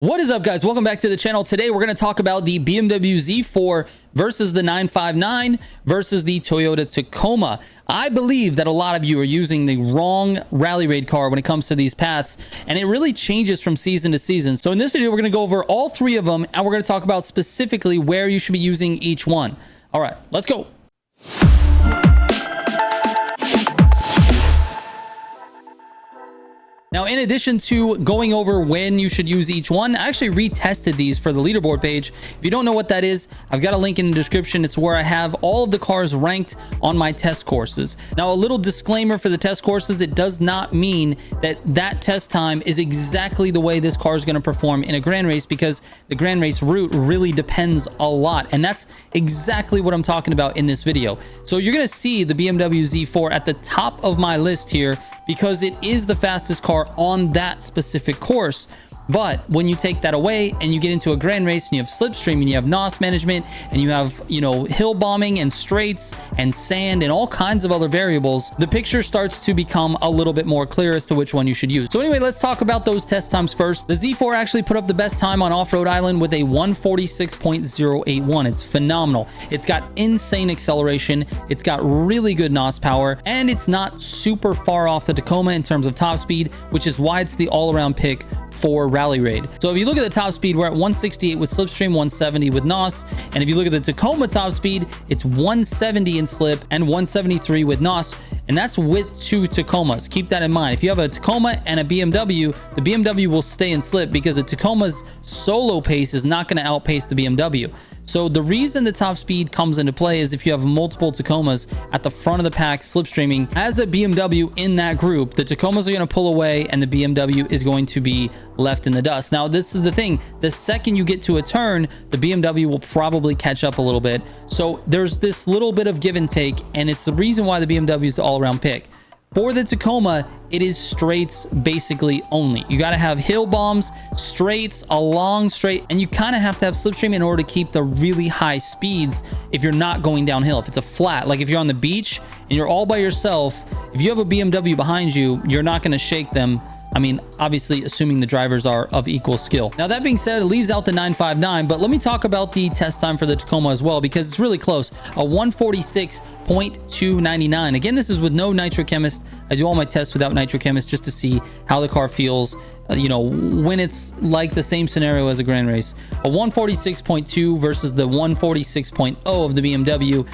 What is up, guys? Welcome back to the channel. Today we're going to talk about the BMW Z4 versus the 959 versus the Toyota Tacoma. I believe that a lot of you are using the wrong rally raid car when it comes to these paths, and it really changes from season to season. So in this video, we're going to go over all three of them, and we're going to talk about specifically where you should be using each one. All right, let's go. Now, in addition to going over when you should use each one, I actually retested these for the leaderboard page. If you don't know what that is, I've got a link in the description. It's where I have all of the cars ranked on my test courses. Now, a little disclaimer for the test courses, it does not mean that that test time is exactly the way this car is going to perform in a grand race, because the grand race route really depends a lot. And that's exactly what I'm talking about in this video. So you're going to see the BMW Z4 at the top of my list here, because it is the fastest car on that specific course. But when you take that away and you get into a grand race and you have slipstream and you have NOS management and you have, hill bombing and straights and sand and all kinds of other variables, the picture starts to become a little bit more clear as to which one you should use. So anyway, let's talk about those test times first. The Z4 actually put up the best time on Off-Road Island with a 146.081. It's phenomenal. It's got insane acceleration. It's got really good NOS power, and it's not super far off the Tacoma in terms of top speed, which is why it's the all-around pick for rally raid. So if you look at the top speed, we're at 168 with slipstream, 170 with NOS. And if you look at the Tacoma top speed, it's 170 in slip and 173 with NOS. And that's with two Tacomas. Keep that in mind. If you have a Tacoma and a BMW, the BMW will stay in slip because the Tacoma's solo pace is not going to outpace the BMW. So the reason the top speed comes into play is if you have multiple Tacomas at the front of the pack slipstreaming as a BMW in that group, the Tacomas are going to pull away and the BMW is going to be left in the dust. Now, this is the thing. The second you get to a turn, the BMW will probably catch up a little bit. So there's this little bit of give and take, and it's the reason why the BMW is the all-around pick. For the Tacoma, it is straights basically only. You got to have hill bombs, straights, a long straight, and you kind of have to have slipstream in order to keep the really high speeds if you're not going downhill. If it's a flat, like if you're on the beach and you're all by yourself, if you have a BMW behind you, you're not going to shake them. I mean, obviously, assuming the drivers are of equal skill. Now, that being said, it leaves out the 959, but let me talk about the test time for the Tacoma as well, because it's really close. A 146.299. Again, this is with no nitro chemist. I do all my tests without nitro chemist just to see how the car feels, when it's like the same scenario as a grand race. A 146.2 versus the 146.0 of the BMW.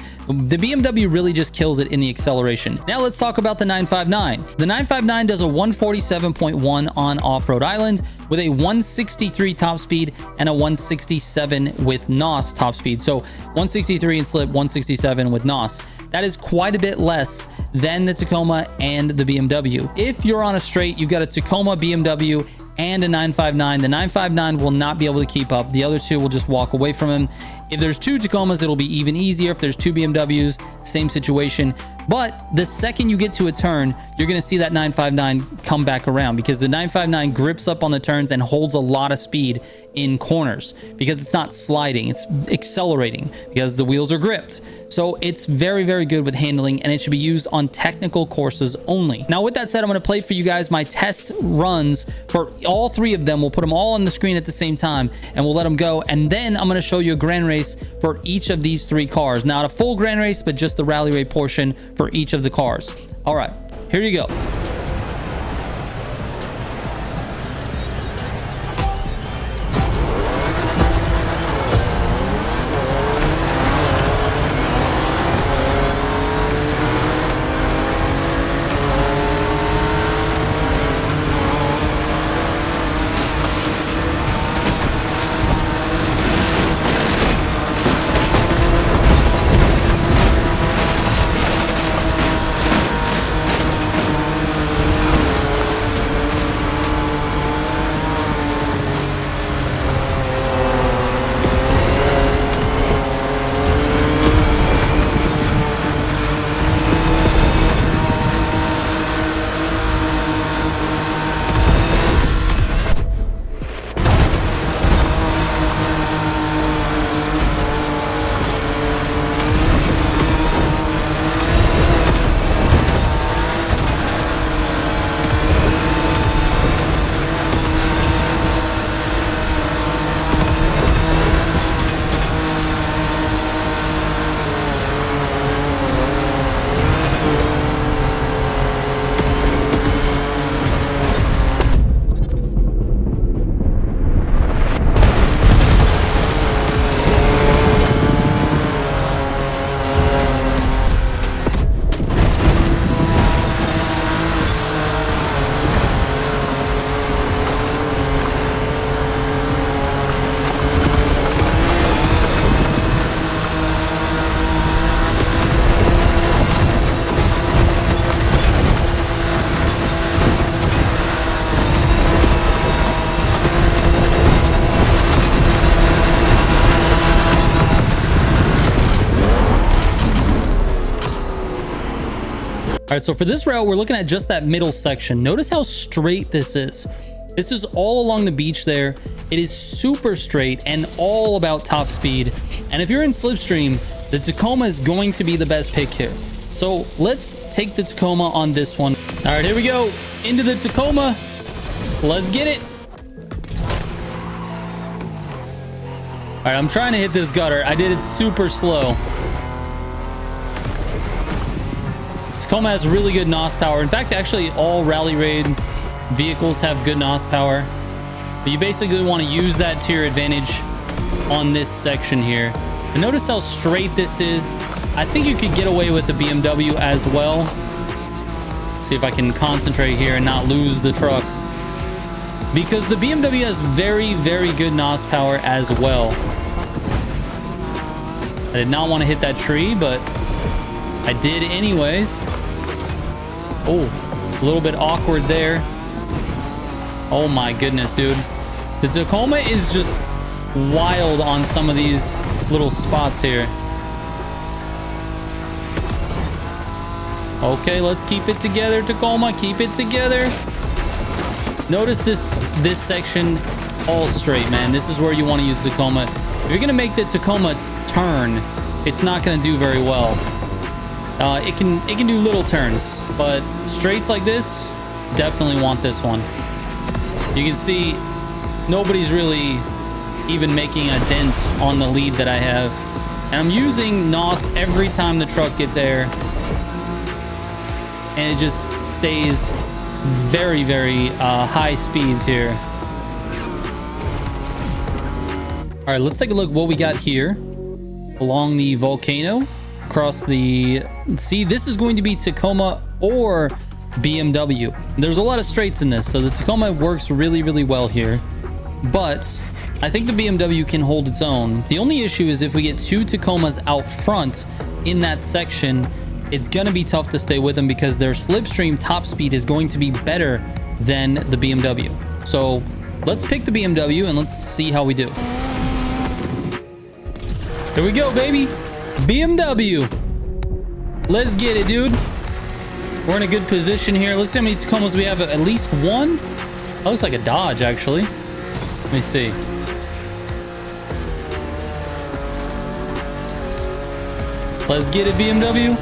The BMW really just kills it in the acceleration. Now let's talk about the 959. The 959 does a 147.1 on Off-Road Island with a 163 top speed and a 167 with NOS top speed. So 163 in slip, 167 with NOS. That is quite a bit less than the Tacoma and the BMW. If you're on a straight, you've got a Tacoma, BMW, and a 959. The 959 will not be able to keep up. The other two will just walk away from him. If there's two Tacomas, it'll be even easier. If there's two BMWs, same situation. But the second you get to a turn, you're going to see that 959 come back around, because the 959 grips up on the turns and holds a lot of speed in corners because it's not sliding, it's accelerating because the wheels are gripped. So it's very, very good with handling, and it should be used on technical courses only. Now, with that said, I'm going to play for you guys my test runs for all three of them. We'll put them all on the screen at the same time, and we'll let them go. And then I'm going to show you a grand race for each of these three cars. Not a full grand race, but just the rally raid portion for each of the cars. All right, here you go. right, so for this route, we're looking at just that middle section. Notice how straight this is. This is all along the beach there. It is super straight and all about top speed. And if you're in slipstream, the Tacoma is going to be the best pick here. So let's take the Tacoma on this one. All right, here we go. Into the Tacoma. Let's get it. All right, I'm trying to hit this gutter. I did it super slow. Tacoma has really good NOS power. In fact, actually, all Rally Raid vehicles have good NOS power. But you basically want to use that to your advantage on this section here. And notice how straight this is. I think you could get away with the BMW as well. Let's see if I can concentrate here and not lose the truck. Because the BMW has very, very good NOS power as well. I did not want to hit that tree, but I did anyways. Oh, a little bit awkward there. Oh my goodness, dude. The Tacoma is just wild on some of these little spots here. Okay, let's keep it together, Tacoma. Keep it together. Notice this section all straight, man. This is where you want to use Tacoma. If you're gonna make the Tacoma turn, it's not gonna do very well. It can do little turns, but straights like this, definitely want this one. You can see nobody's really even making a dent on the lead that I have, and I'm using NOS every time the truck gets air, and it just stays very, very high speeds here. All right, let's take a look what we got here along the volcano across the see. This is going to be Tacoma or BMW. There's a lot of straights in this, so the Tacoma works really, really well here, but I think the BMW can hold its own. The only issue is if we get two Tacomas out front in that section, it's going to be tough to stay with them because their slipstream top speed is going to be better than the BMW. So let's pick the BMW and let's see how we do. Here we go, baby. BMW. Let's get it, dude. We're in a good position here. Let's see how many Tacomas we have. At least one. That looks like a Dodge, actually. Let me see. Let's get it, BMW.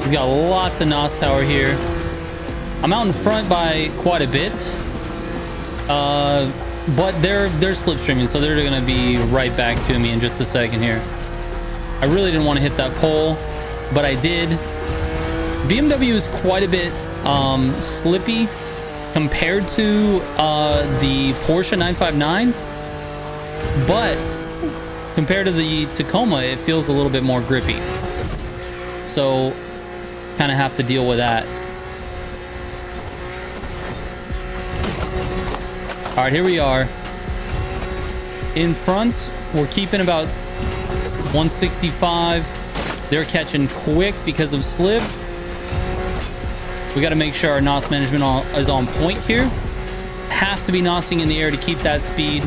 He's got lots of NOS power here. I'm out in front by quite a bit. But they're slipstreaming, so they're going to be right back to me in just a second here. I really didn't want to hit that pole, but I did. BMW is quite a bit slippy compared to the Porsche 959, but compared to the Tacoma, it feels a little bit more grippy. So kind of have to deal with that. All right, here we are. In front, we're keeping about 165. They're catching quick because of slip. We got to make sure our NOS management is on point here. Have to be NOSing in the air to keep that speed.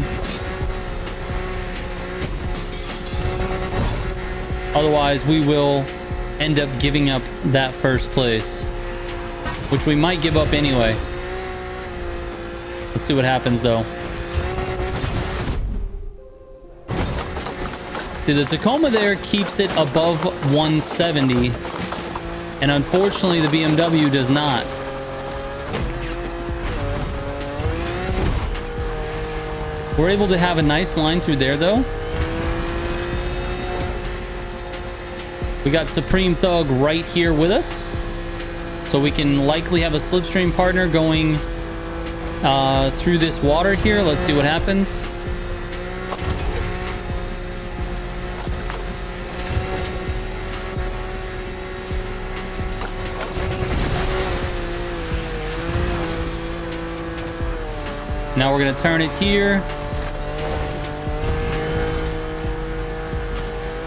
Otherwise, we will end up giving up that first place, which we might give up anyway. Let's see what happens, though. See, the Tacoma there keeps it above 170. And unfortunately, the BMW does not. We're able to have a nice line through there, though. We got Supreme Thug right here with us. So we can likely have a slipstream partner going through this water here. Let's see what happens. Now we're going to turn it here.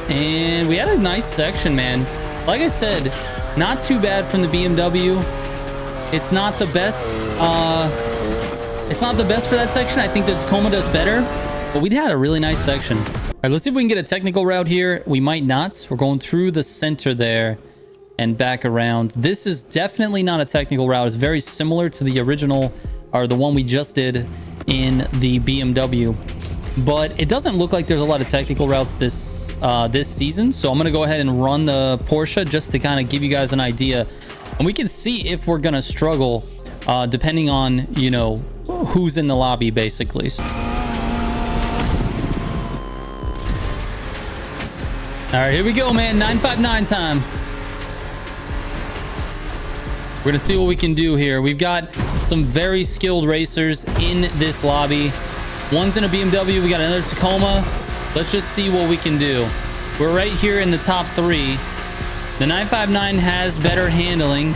And we had a nice section, man. Like I said, not too bad from the BMW. It's not the best. It's not the best for that section. I think the Tacoma does better, but we had a really nice section. All right, let's see if we can get a technical route here. We might not. We're going through the center there. and back around. This is definitely not a technical route. It's very similar to the original, or the one we just did in the BMW, but it doesn't look like there's a lot of technical routes this season. So I'm gonna go ahead and run the Porsche just to kind of give you guys an idea, and we can see if we're gonna struggle depending on, you know, who's in the lobby, basically. All right, here we go, man. 959 time. We're gonna see what we can do here. We've got some very skilled racers in this lobby. One's in a BMW, we got another Tacoma. Let's just see what we can do. We're right here in the top 3. The 959 has better handling,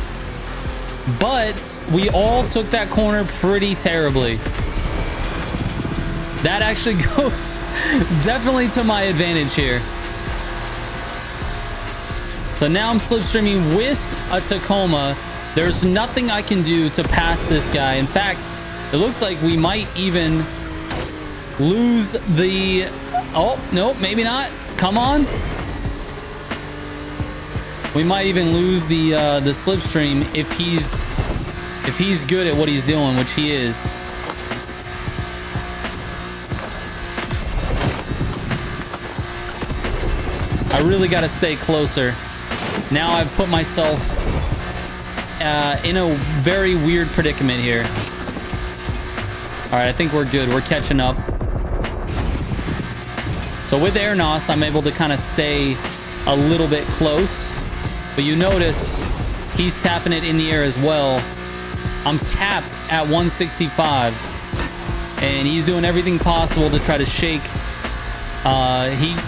but we all took that corner pretty terribly. That actually goes definitely to my advantage here. So now I'm slipstreaming with a Tacoma. There's nothing I can do to pass this guy. In fact, it looks like we might even lose the... Oh, nope, maybe not. Come on. We might even lose the slipstream if he's good at what he's doing, which he is. I really got to stay closer. Now I've put myself in a very weird predicament here. All right, I think we're good. We're catching up. So with Airnos, I'm able to kind of stay a little bit close. But you notice he's tapping it in the air as well. I'm capped at 165. And he's doing everything possible to try to shake.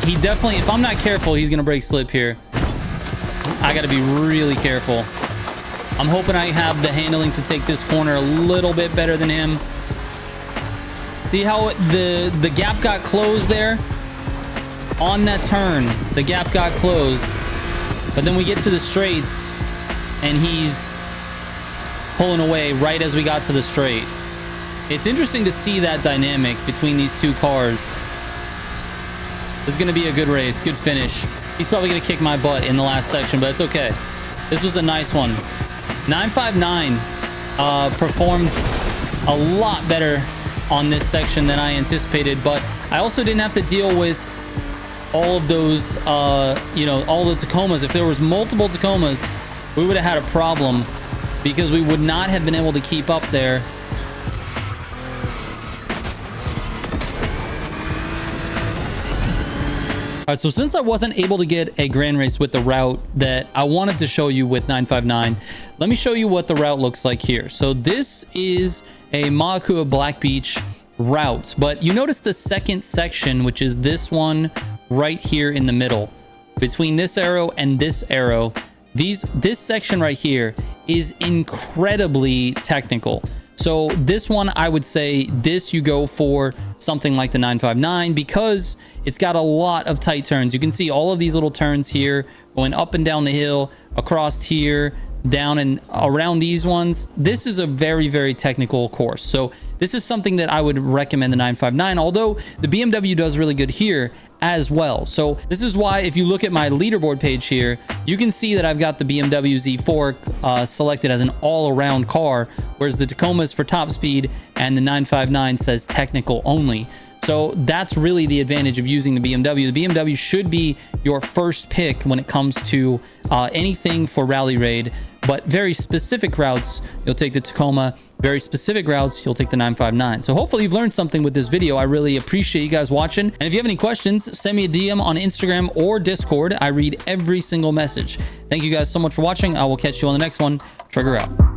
He definitely, if I'm not careful, he's going to break slip here. I got to be really careful. I'm hoping I have the handling to take this corner a little bit better than him. See how the gap got closed there? On that turn, the gap got closed. But then we get to the straights, and he's pulling away right as we got to the straight. It's interesting to see that dynamic between these two cars. This is going to be a good race, good finish. He's probably going to kick my butt in the last section, but it's okay. This was a nice one. 959 performed a lot better on this section than I anticipated, but I also didn't have to deal with all of those, you know, all the Tacomas. If there was multiple Tacomas, we would have had a problem because we would not have been able to keep up there. All right, so since I wasn't able to get a grand race with the route that I wanted to show you with 959, let me show you what the route looks like here. So this is a Maakua Black Beach route, but you notice the second section, which is this one right here in the middle. Between this arrow and this arrow, this section right here is incredibly technical. So this one, I would say this, you go for something like the 959 because it's got a lot of tight turns. You can see all of these little turns here going up and down the hill, across here, down and around these ones. This is a very, very technical course. So this is something that I would recommend the 959, although the BMW does really good here as well. So this is why if you look at my leaderboard page here, you can see that I've got the BMW Z4 selected as an all-around car, whereas the Tacoma is for top speed and the 959 says technical only. So that's really the advantage of using the BMW. The BMW should be your first pick when it comes to anything for rally raid, but very specific routes, you'll take the Tacoma. Very specific routes, you'll take the 959. So hopefully you've learned something with this video. I really appreciate you guys watching. And if you have any questions, send me a DM on Instagram or Discord. I read every single message. Thank you guys so much for watching. I will catch you on the next one. Trigger out.